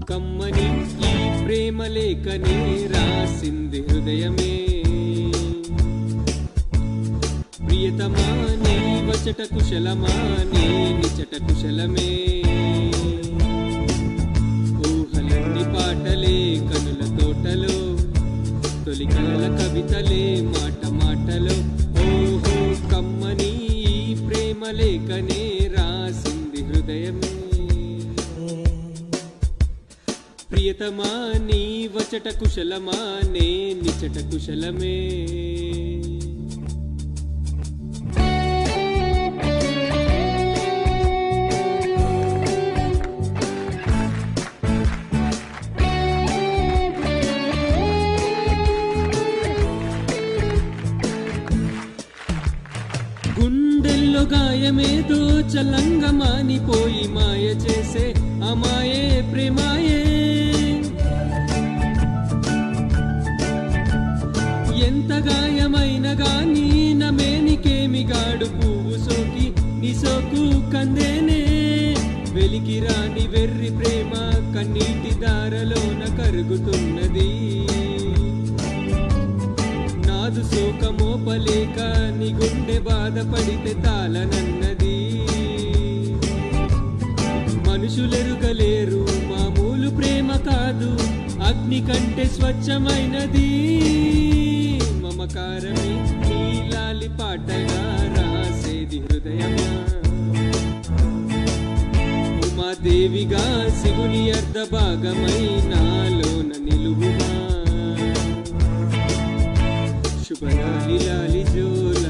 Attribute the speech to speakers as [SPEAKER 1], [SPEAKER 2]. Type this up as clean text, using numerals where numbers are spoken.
[SPEAKER 1] కమ్మని ఈ ప్రేమ లేఖనే రాసింది హృదయమే, ప్రియతమా నీ వచట కుశలమా నీ నిచట కుశలమే. ఊహలన్నీ పాటలే కనుల తోటలో, తొలి కలల కవితలే మాట మాటలో. ఓహో కమ్మని ఈ ప్రేమ లేఖనే రాసింది హృదయమే, ప్రియతమా నీ వచట కుశలమా నే నిచట కుశలమే. గుండెల్లో గాయమేదో చల్లంగా మానిపోయి మాయ చేసే అమాయే ప్రేమాయే. ఎంత గాయమైన గాని నమేనికేమి గాడు పువ్వు సోకి నీ సోకు కందేనే. వెలికి రాని వెర్రి ప్రేమ కన్నీటి దారలోన కరుగుతున్నది, నాదు శోకమోపలేక నీ గుండె బాధపడితే తాళనన్నది. మనుషులెరుగలేరు మామూలు ప్రేమ కాదు, అగ్ని కంటే స్వచ్ఛమైనది. మమకారమే నీ లాలి పాటగా రాసేది హృదయమా, ఉమాదేవిగా శివుని అర్ధ భాగమై నాలోన నిలువుమా. శుభలాలి లాలి జోరు